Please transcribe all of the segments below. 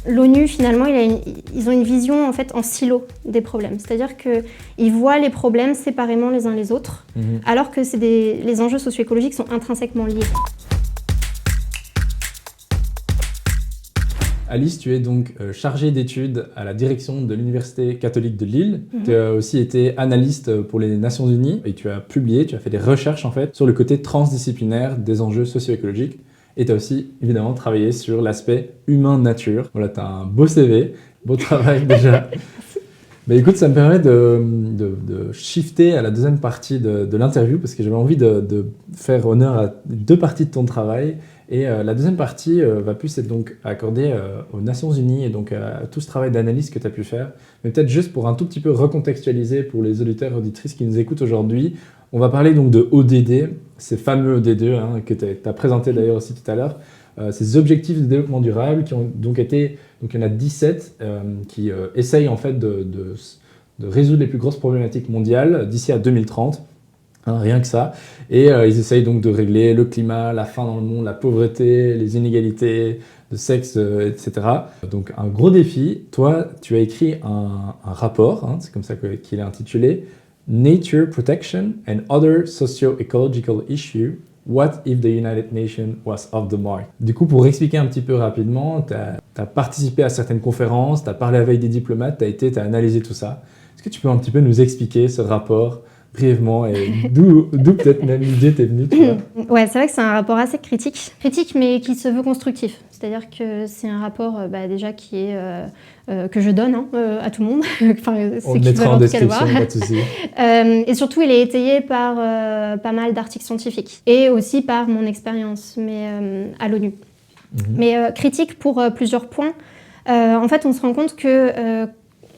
l'ONU, finalement, ils ont une vision en fait en silo des problèmes. C'est-à-dire qu'ils voient les problèmes séparément les uns les autres, alors que les enjeux socio-écologiques sont intrinsèquement liés. Alice, tu es donc chargée d'études à la direction de l'Université catholique de Lille. Tu as aussi été analyste pour les Nations Unies et tu as fait des recherches en fait sur le côté transdisciplinaire des enjeux socio-écologiques. Et tu as aussi évidemment travaillé sur l'aspect humain-nature. Voilà, tu as un beau CV, beau travail déjà. Bah écoute, ça me permet de shifter à la deuxième partie de l'interview parce que j'avais envie de faire honneur à deux parties de ton travail. Et la deuxième partie va plus être donc accordée aux Nations Unies et donc à tout ce travail d'analyse que tu as pu faire. Mais peut-être juste pour un tout petit peu recontextualiser pour les auditeurs et auditrices qui nous écoutent aujourd'hui, on va parler donc de ODD, ces fameux ODD que tu as présenté d'ailleurs aussi tout à l'heure, ces objectifs de développement durable qui ont donc été, donc il y en a 17 qui essayent en fait de résoudre les plus grosses problématiques mondiales d'ici à 2030. Rien que ça. Et ils essayent donc de régler le climat, la faim dans le monde, la pauvreté, les inégalités de sexe, etc. Donc un gros défi. Toi, tu as écrit un rapport, c'est comme ça qu'il est intitulé « Nature Protection and Other Socio-Ecological Issues. What if the United Nations was off the mark ?» Du coup, pour expliquer un petit peu rapidement, tu as participé à certaines conférences, tu as parlé avec des diplomates, tu as analysé tout ça. Est-ce que tu peux un petit peu nous expliquer ce rapport brièvement, et d'où peut-être même l'idée t'es venue, tu vois. Ouais, c'est vrai que c'est un rapport assez critique, mais qui se veut constructif. C'est-à-dire que c'est un rapport déjà qui est que je donne à tout le monde. Enfin, on le mettra en description, pas de souci. Et surtout, il est étayé par pas mal d'articles scientifiques et aussi par mon expérience, mais à l'ONU. Mais critique pour plusieurs points. En fait, on se rend compte que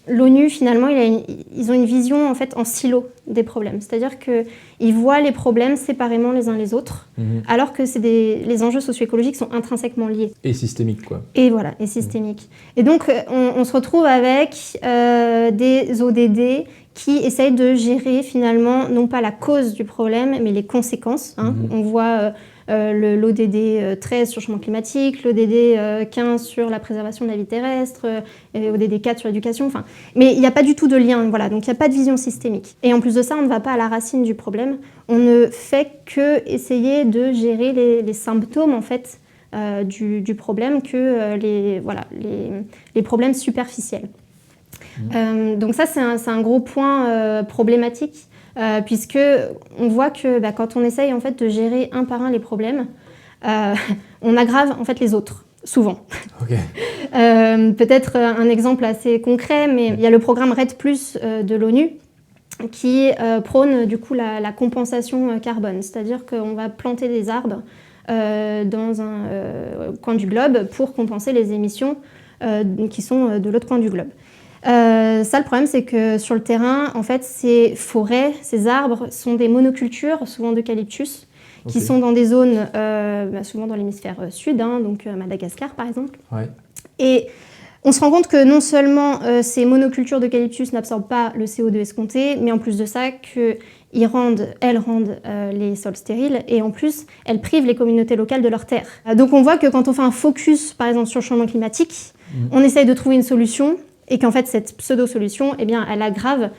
l'ONU, finalement, ils ont une vision en fait en silo des problèmes. C'est-à-dire qu'ils voient les problèmes séparément les uns les autres, alors que les enjeux socio-écologiques sont intrinsèquement liés. Et systémiques, quoi. Et voilà, et systémiques. Et donc, on se retrouve avec des ODD qui essayent de gérer finalement, non pas la cause du problème, mais les conséquences. On voit l'ODD 13 sur le changement climatique, l'ODD 15 sur la préservation de la vie terrestre, l'ODD 4 sur l'éducation, mais il n'y a pas du tout de lien, voilà, donc il n'y a pas de vision systémique. Et en plus de ça, on ne va pas à la racine du problème, on ne fait que essayer de gérer les symptômes en fait du problème que les problèmes superficiels. Donc ça, c'est un gros point problématique. Puisque on voit que quand on essaye en fait de gérer un par un les problèmes, on aggrave en fait les autres, souvent. Okay. Peut-être un exemple assez concret, mais il y a le programme REDD+ de l'ONU qui prône du coup la compensation carbone, c'est-à-dire qu'on va planter des arbres dans un coin du globe pour compenser les émissions qui sont de l'autre coin du globe. Ça, le problème, c'est que sur le terrain, en fait, ces forêts, ces arbres sont des monocultures, souvent d'eucalyptus, qui sont dans des zones, souvent dans l'hémisphère sud, donc Madagascar par exemple. Ouais. Et on se rend compte que non seulement ces monocultures d'eucalyptus n'absorbent pas le CO2 escompté, mais en plus de ça, elles rendent les sols stériles et en plus, elles privent les communautés locales de leurs terres. Donc on voit que quand on fait un focus, par exemple, sur le changement climatique, on essaye de trouver une solution. Et qu'en fait, cette pseudo-solution, elle aggrave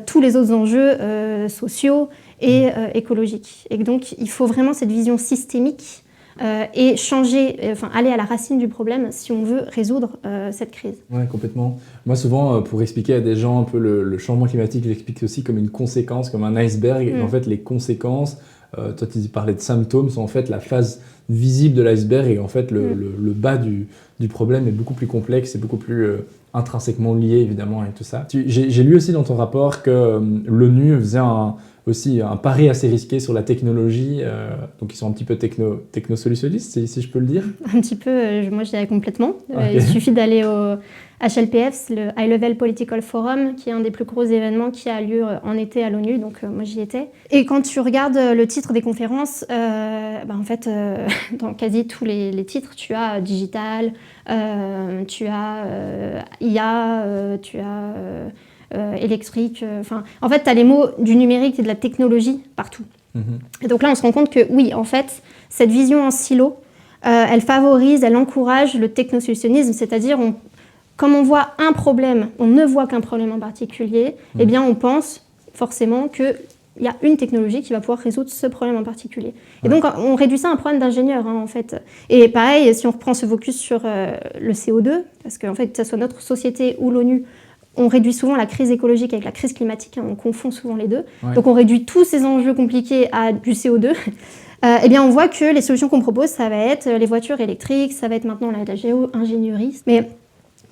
tous les autres enjeux sociaux et écologiques. Et donc, il faut vraiment cette vision systémique et aller à la racine du problème si on veut résoudre cette crise. Oui, complètement. Moi, souvent, pour expliquer à des gens un peu le changement climatique, je l'explique aussi comme une conséquence, comme un iceberg. Et en fait, les conséquences, toi, tu parlais de symptômes, sont en fait la phase visible de l'iceberg. Et en fait, le bas du problème est beaucoup plus complexe et beaucoup plus intrinsèquement lié, évidemment, avec tout ça. J'ai lu aussi dans ton rapport que l'ONU faisait aussi un pari assez risqué sur la technologie, donc ils sont un petit peu technosolutionnistes, si je peux le dire. Un petit peu, moi je dirais complètement. Okay. Il suffit d'aller au HLPF, le High Level Political Forum, qui est un des plus gros événements qui a lieu en été à l'ONU, donc moi j'y étais. Et quand tu regardes le titre des conférences, en fait, dans quasi tous les titres, tu as digital, tu as IA, tu as électrique, en fait, tu as les mots du numérique et de la technologie partout. Et donc là, on se rend compte que oui, en fait, cette vision en silo, elle favorise, elle encourage le technosolutionnisme, c'est-à-dire comme on voit un problème, on ne voit qu'un problème en particulier, eh bien on pense forcément qu'il y a une technologie qui va pouvoir résoudre ce problème en particulier. Et donc on réduit ça à un problème d'ingénieur en fait. Et pareil, si on reprend ce focus sur le CO2, parce qu'en fait, que ce soit notre société ou l'ONU, on réduit souvent la crise écologique avec la crise climatique, on confond souvent les deux. Donc on réduit tous ces enjeux compliqués à du CO2. Eh bien on voit que les solutions qu'on propose, ça va être les voitures électriques, ça va être maintenant la géo-ingénierie. Mais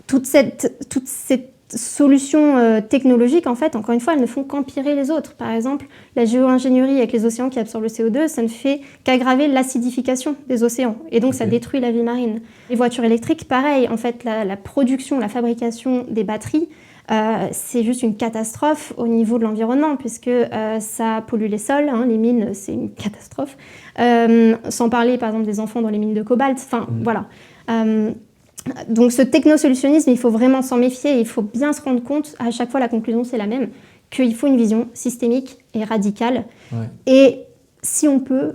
toutes ces solutions technologiques, en fait, encore une fois, elles ne font qu'empirer les autres. Par exemple, la géo-ingénierie avec les océans qui absorbent le CO2, ça ne fait qu'aggraver l'acidification des océans. Et donc, ça détruit la vie marine. Les voitures électriques, pareil. En fait, la production, la fabrication des batteries, c'est juste une catastrophe au niveau de l'environnement, puisque ça pollue les sols, les mines, c'est une catastrophe. Sans parler, par exemple, des enfants dans les mines de cobalt. Enfin, voilà. Donc ce technosolutionnisme, il faut vraiment s'en méfier, il faut bien se rendre compte, à chaque fois la conclusion c'est la même, qu'il faut une vision systémique et radicale, et si on peut,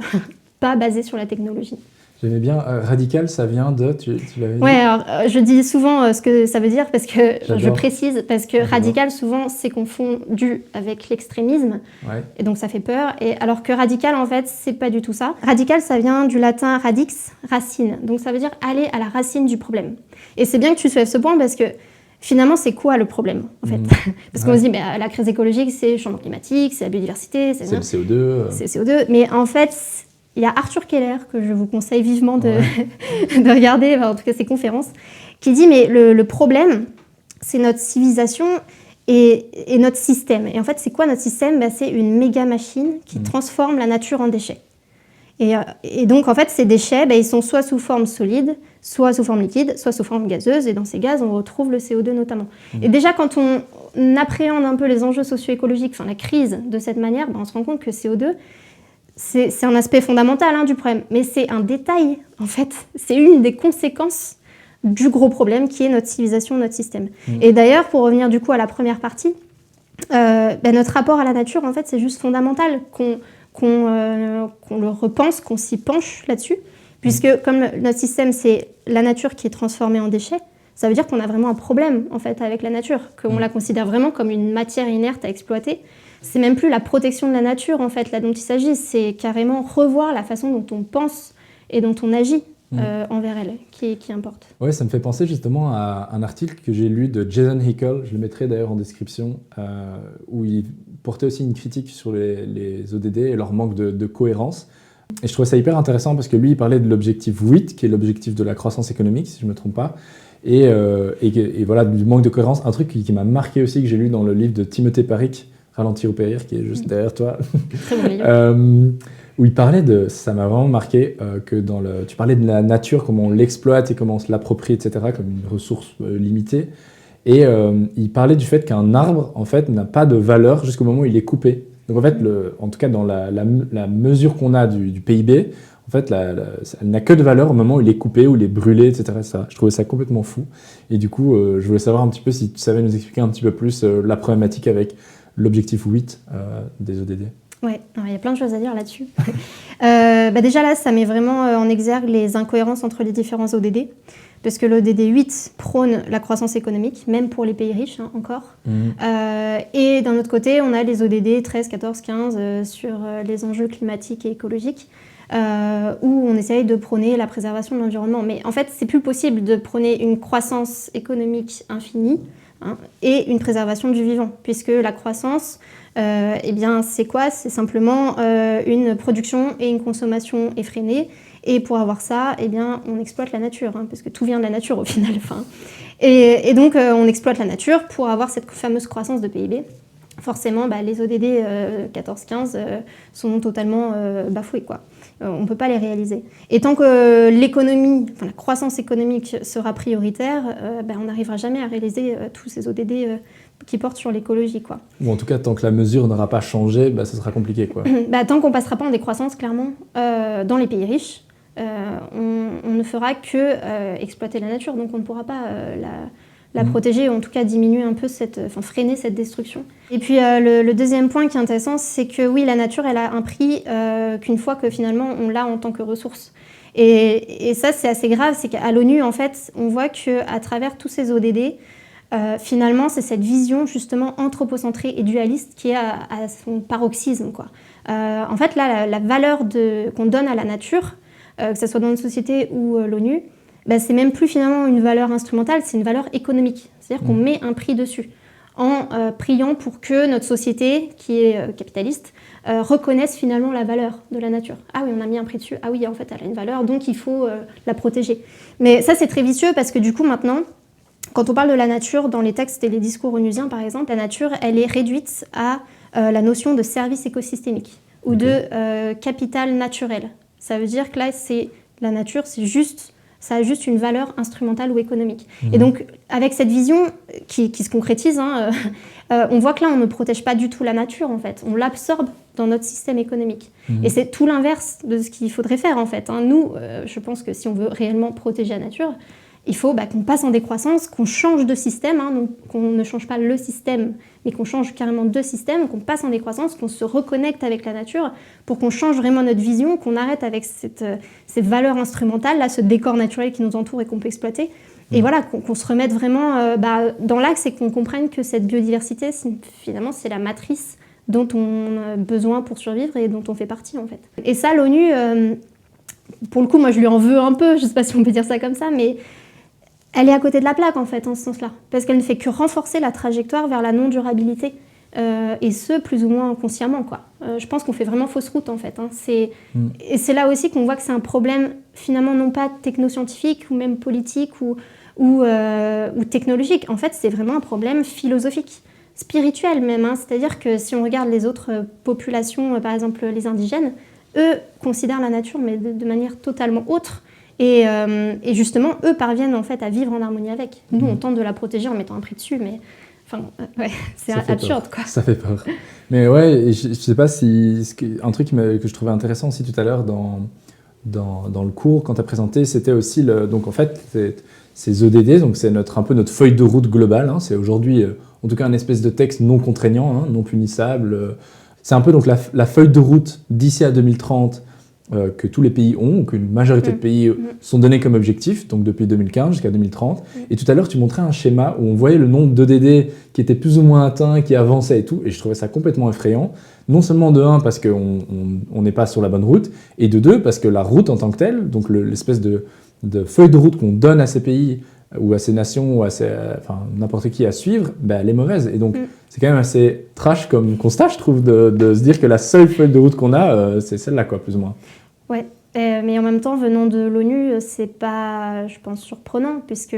pas basée sur la technologie. J'aimais bien, radical, ça vient de, tu l'avais dit ? Ouais, alors je dis souvent ce que ça veut dire, parce que je précise, parce que radical, souvent, c'est confondu avec l'extrémisme, et donc ça fait peur, et alors que radical, en fait, c'est pas du tout ça. Radical, ça vient du latin radix, racine, donc ça veut dire aller à la racine du problème. Et c'est bien que tu soulèves ce point, parce que finalement, c'est quoi le problème, en fait ? Parce qu'on se dit, la crise écologique, c'est le changement climatique, c'est la biodiversité, c'est le CO2. C'est le CO2, mais en fait... Il y a Arthur Keller, que je vous conseille vivement de regarder, en tout cas ses conférences, qui dit mais le problème, c'est notre civilisation et notre système. Et en fait, c'est quoi notre système ? C'est une méga machine qui transforme la nature en déchets. Et donc, en fait, ces déchets, ils sont soit sous forme solide, soit sous forme liquide, soit sous forme gazeuse. Et dans ces gaz, on retrouve le CO2 notamment. Et déjà, quand on appréhende un peu les enjeux socio-écologiques, la crise de cette manière, on se rend compte que CO2... C'est un aspect fondamental du problème, mais c'est un détail, en fait. C'est une des conséquences du gros problème qui est notre civilisation, notre système. Et d'ailleurs, pour revenir du coup à la première partie, notre rapport à la nature, en fait, c'est juste fondamental qu'on le repense, qu'on s'y penche là-dessus, puisque comme notre système, c'est la nature qui est transformée en déchets, ça veut dire qu'on a vraiment un problème, en fait, avec la nature, qu'on la considère vraiment comme une matière inerte à exploiter. C'est même plus la protection de la nature, en fait, là dont il s'agit. C'est carrément revoir la façon dont on pense et dont on agit envers elle, qui importe. Oui, ça me fait penser justement à un article que j'ai lu de Jason Hickel, je le mettrai d'ailleurs en description, où il portait aussi une critique sur les ODD et leur manque de cohérence. Et je trouvais ça hyper intéressant parce que lui, il parlait de l'objectif 8, qui est l'objectif de la croissance économique, si je ne me trompe pas. Et voilà, du manque de cohérence. Un truc qui m'a marqué aussi, que j'ai lu dans le livre de Timothée Paric, Ralentir ou périr, qui est juste derrière toi, très bon livre. Où il parlait ça m'a vraiment marqué, que tu parlais de la nature, comment on l'exploite et comment on se l'approprie, etc., comme une ressource limitée. Et il parlait du fait qu'un arbre, en fait, n'a pas de valeur jusqu'au moment où il est coupé. Donc en fait, en tout cas dans la mesure qu'on a du PIB, en fait, elle n'a que de valeur au moment où il est coupé, où il est brûlé, etc. Je trouvais ça complètement fou. Et du coup, je voulais savoir un petit peu si tu savais nous expliquer un petit peu plus la problématique avec l'objectif 8 des ODD. Oui, il y a plein de choses à dire là-dessus. Déjà là, ça met vraiment en exergue les incohérences entre les différents ODD, parce que l'ODD 8 prône la croissance économique, même pour les pays riches encore. Et d'un autre côté, on a les ODD 13, 14, 15 sur les enjeux climatiques et écologiques, où on essaye de prôner la préservation de l'environnement. Mais en fait, c'est plus possible de prôner une croissance économique infinie et une préservation du vivant, puisque la croissance, c'est quoi ? C'est simplement une production et une consommation effrénée, et pour avoir ça, on exploite la nature, parce que tout vient de la nature au final. Et donc, on exploite la nature pour avoir cette fameuse croissance de PIB. Forcément, les ODD 14-15 sont totalement bafoués, quoi. On ne peut pas les réaliser. Et tant que la croissance économique sera prioritaire, on n'arrivera jamais à réaliser tous ces ODD qui portent sur l'écologie, quoi. Ou en tout cas, tant que la mesure n'aura pas changé, ce sera compliqué, quoi. Tant qu'on ne passera pas en décroissance, clairement, dans les pays riches, on ne fera que exploiter la nature, donc on ne pourra pas la protéger, ou en tout cas diminuer un peu freiner cette destruction. Et puis le deuxième point qui est intéressant, c'est que oui, la nature, elle a un prix qu'une fois que finalement on l'a en tant que ressource. Et ça, c'est assez grave, c'est qu'à l'ONU, en fait, on voit qu'à travers tous ces ODD, finalement, c'est cette vision justement anthropocentrée et dualiste qui est à son paroxysme, quoi. En fait, là, la valeur qu'on donne à la nature, que ce soit dans notre société ou l'ONU, c'est même plus finalement une valeur instrumentale, c'est une valeur économique. C'est-à-dire qu'on met un prix dessus, en priant pour que notre société, qui est capitaliste, reconnaisse finalement la valeur de la nature. Ah oui, on a mis un prix dessus, ah oui, en fait, elle a une valeur, donc il faut la protéger. Mais ça, c'est très vicieux parce que du coup, maintenant, quand on parle de la nature dans les textes et les discours onusiens, par exemple, la nature, elle est réduite à la notion de service écosystémique ou de capital naturel. Ça veut dire que là, la nature, ça a juste une valeur instrumentale ou économique. Et donc, avec cette vision qui se concrétise, on voit que là, on ne protège pas du tout la nature, en fait. On l'absorbe dans notre système économique. Et c'est tout l'inverse de ce qu'il faudrait faire, en fait. Nous, je pense que si on veut réellement protéger la nature, il faut qu'on passe en décroissance, qu'on change de système, donc qu'on ne change pas le système, mais qu'on change carrément de système, qu'on passe en décroissance, qu'on se reconnecte avec la nature pour qu'on change vraiment notre vision, qu'on arrête avec cette valeur instrumentale, là, ce décor naturel qui nous entoure et qu'on peut exploiter. Et voilà, qu'on se remette vraiment dans l'axe et qu'on comprenne que cette biodiversité, finalement, c'est la matrice dont on a besoin pour survivre et dont on fait partie, en fait. Et ça, l'ONU, pour le coup, moi, je lui en veux un peu, je ne sais pas si on peut dire ça comme ça, mais elle est à côté de la plaque, en fait, en ce sens-là. Parce qu'elle ne fait que renforcer la trajectoire vers la non-durabilité. Et ce, plus ou moins inconsciemment, quoi. Je pense qu'on fait vraiment fausse route, en fait. Et c'est là aussi qu'on voit que c'est un problème, finalement, non pas technoscientifique, ou même politique, ou technologique. En fait, c'est vraiment un problème philosophique, spirituel même. C'est-à-dire que si on regarde les autres populations, par exemple les indigènes, eux considèrent la nature, mais de manière totalement autre. Et justement, eux parviennent en fait à vivre en harmonie avec. Nous, on tente de la protéger en mettant un prix dessus, mais c'est absurde, quoi. Ça fait peur. Mais ouais, je sais pas si un truc que je trouvais intéressant aussi tout à l'heure dans le cours quand tu as présenté, c'était aussi donc en fait ces ODD, donc c'est un peu notre feuille de route globale. C'est aujourd'hui en tout cas un espèce de texte non contraignant, non punissable. C'est un peu donc la feuille de route d'ici à 2030. Que tous les pays ont, ou qu'une majorité de pays sont donnés comme objectif, donc depuis 2015 jusqu'à 2030. Et tout à l'heure, tu montrais un schéma où on voyait le nombre d'ODD qui était plus ou moins atteint, qui avançait et tout, et je trouvais ça complètement effrayant. Non seulement de 1, parce qu'on n'est pas sur la bonne route, et de 2, parce que la route en tant que telle, donc l'espèce de feuille de route qu'on donne à ces pays, ou à ces nations, ou à n'importe qui à suivre, elle est mauvaise. Et donc, c'est quand même assez trash comme constat, je trouve, de se dire que la seule feuille de route qu'on a, c'est celle-là, quoi, plus ou moins. Ouais, mais en même temps, venant de l'ONU, c'est pas, je pense, surprenant, puisque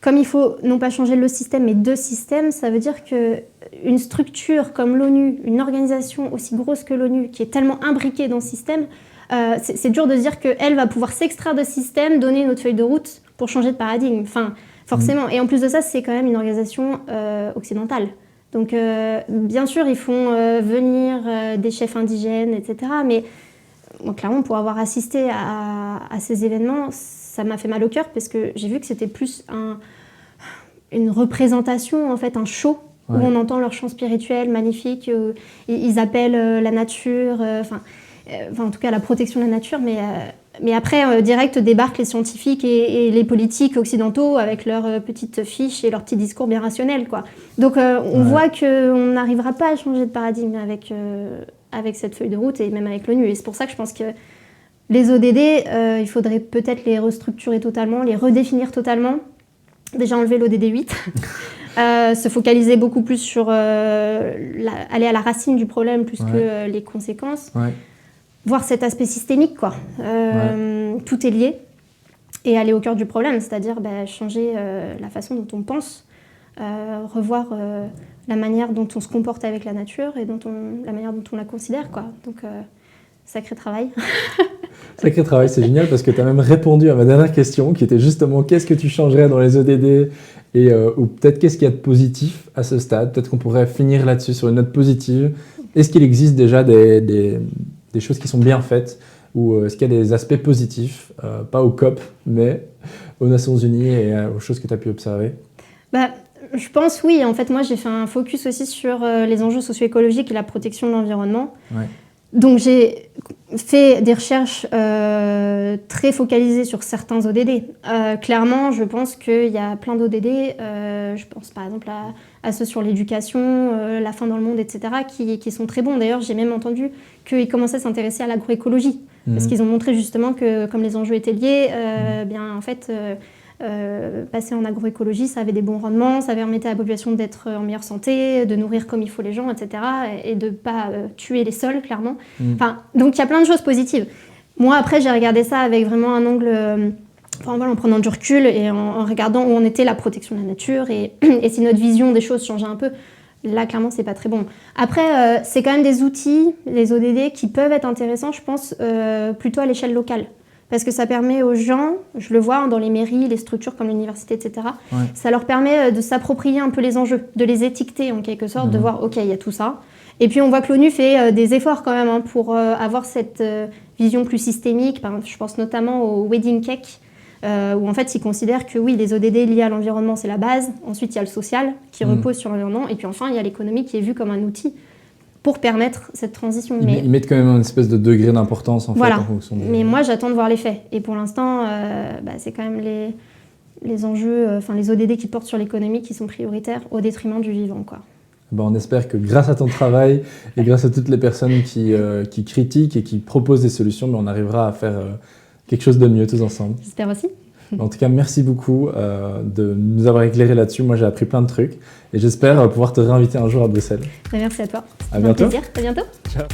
comme il faut non pas changer le système, mais deux systèmes, ça veut dire qu'une structure comme l'ONU, une organisation aussi grosse que l'ONU, qui est tellement imbriquée dans ce système, c'est dur de se dire qu'elle va pouvoir s'extraire de ce système, donner une autre feuille de route pour changer de paradigme. Enfin, forcément. Et en plus de ça, c'est quand même une organisation occidentale. Donc, bien sûr, ils font venir des chefs indigènes, etc. Mais clairement, pour avoir assisté à ces événements, ça m'a fait mal au cœur parce que j'ai vu que c'était plus une représentation, en fait, un show où on entend leur chant spirituel magnifique, où ils appellent la nature, en tout cas la protection de la nature, mais après, direct débarquent les scientifiques et les politiques occidentaux avec leurs petites fiches et leurs petits discours bien rationnels, quoi. Donc on voit qu'on n'arrivera pas à changer de paradigme avec cette feuille de route et même avec l'ONU. Et c'est pour ça que je pense que les ODD, il faudrait peut-être les restructurer totalement, les redéfinir totalement. Déjà enlever l'ODD 8, se focaliser beaucoup plus sur aller à la racine du problème plus que les conséquences. Ouais. Voir cet aspect systémique, quoi. Tout est lié. Et aller au cœur du problème, c'est-à-dire changer la façon dont on pense, revoir la manière dont on se comporte avec la nature et la manière dont on la considère, quoi. Donc, sacré travail. Sacré travail, c'est génial parce que tu as même répondu à ma dernière question qui était justement qu'est-ce que tu changerais dans les ODD et, ou peut-être qu'est-ce qu'il y a de positif à ce stade. Peut-être qu'on pourrait finir là-dessus sur une note positive. Est-ce qu'il existe déjà des choses qui sont bien faites ou est-ce qu'il y a des aspects positifs, pas au COP, mais aux Nations Unies et aux choses que tu as pu observer? Je pense oui. En fait, moi, j'ai fait un focus aussi sur les enjeux socio-écologiques et la protection de l'environnement. Ouais. Donc j'ai fait des recherches très focalisées sur certains ODD. Clairement, je pense qu'il y a plein d'ODD, je pense par exemple à ceux sur l'éducation, la faim dans le monde, etc., qui sont très bons. D'ailleurs, j'ai même entendu qu'ils commençaient à s'intéresser à l'agroécologie, parce qu'ils ont montré justement que comme les enjeux étaient liés, bien en fait... passer en agroécologie, ça avait des bons rendements, ça permettait à la population d'être en meilleure santé, de nourrir comme il faut les gens, etc. Et de ne pas tuer les sols, clairement. Enfin, donc il y a plein de choses positives. Moi, après, j'ai regardé ça avec vraiment un angle... en prenant du recul et en regardant où on était, la protection de la nature, et si notre vision des choses changeait un peu. Là, clairement, c'est pas très bon. Après, c'est quand même des outils, les ODD, qui peuvent être intéressants, je pense, plutôt à l'échelle locale. Parce que ça permet aux gens, je le vois dans les mairies, les structures comme l'université, etc., ça leur permet de s'approprier un peu les enjeux, de les étiqueter en quelque sorte, de voir, OK, il y a tout ça. Et puis on voit que l'ONU fait des efforts quand même pour avoir cette vision plus systémique. Je pense notamment au Wedding Cake, où en fait ils considèrent que oui, les ODD liés à l'environnement, c'est la base. Ensuite, il y a le social qui repose sur l'environnement. Et puis enfin, il y a l'économie qui est vue comme un outil pour permettre cette transition. Ils mettent quand même une espèce de degré d'importance en fait, en fonction des... Mais moi j'attends de voir les faits. Et pour l'instant, c'est quand même les enjeux, les ODD qui portent sur l'économie qui sont prioritaires au détriment du vivant, quoi. On espère que grâce à ton travail et grâce à toutes les personnes qui critiquent et qui proposent des solutions, on arrivera à faire quelque chose de mieux tous ensemble. J'espère aussi. En tout cas, merci beaucoup de nous avoir éclairé là-dessus. Moi, j'ai appris plein de trucs et j'espère pouvoir te réinviter un jour à Bruxelles. Merci à toi. À bientôt. Un plaisir. À bientôt. Ciao.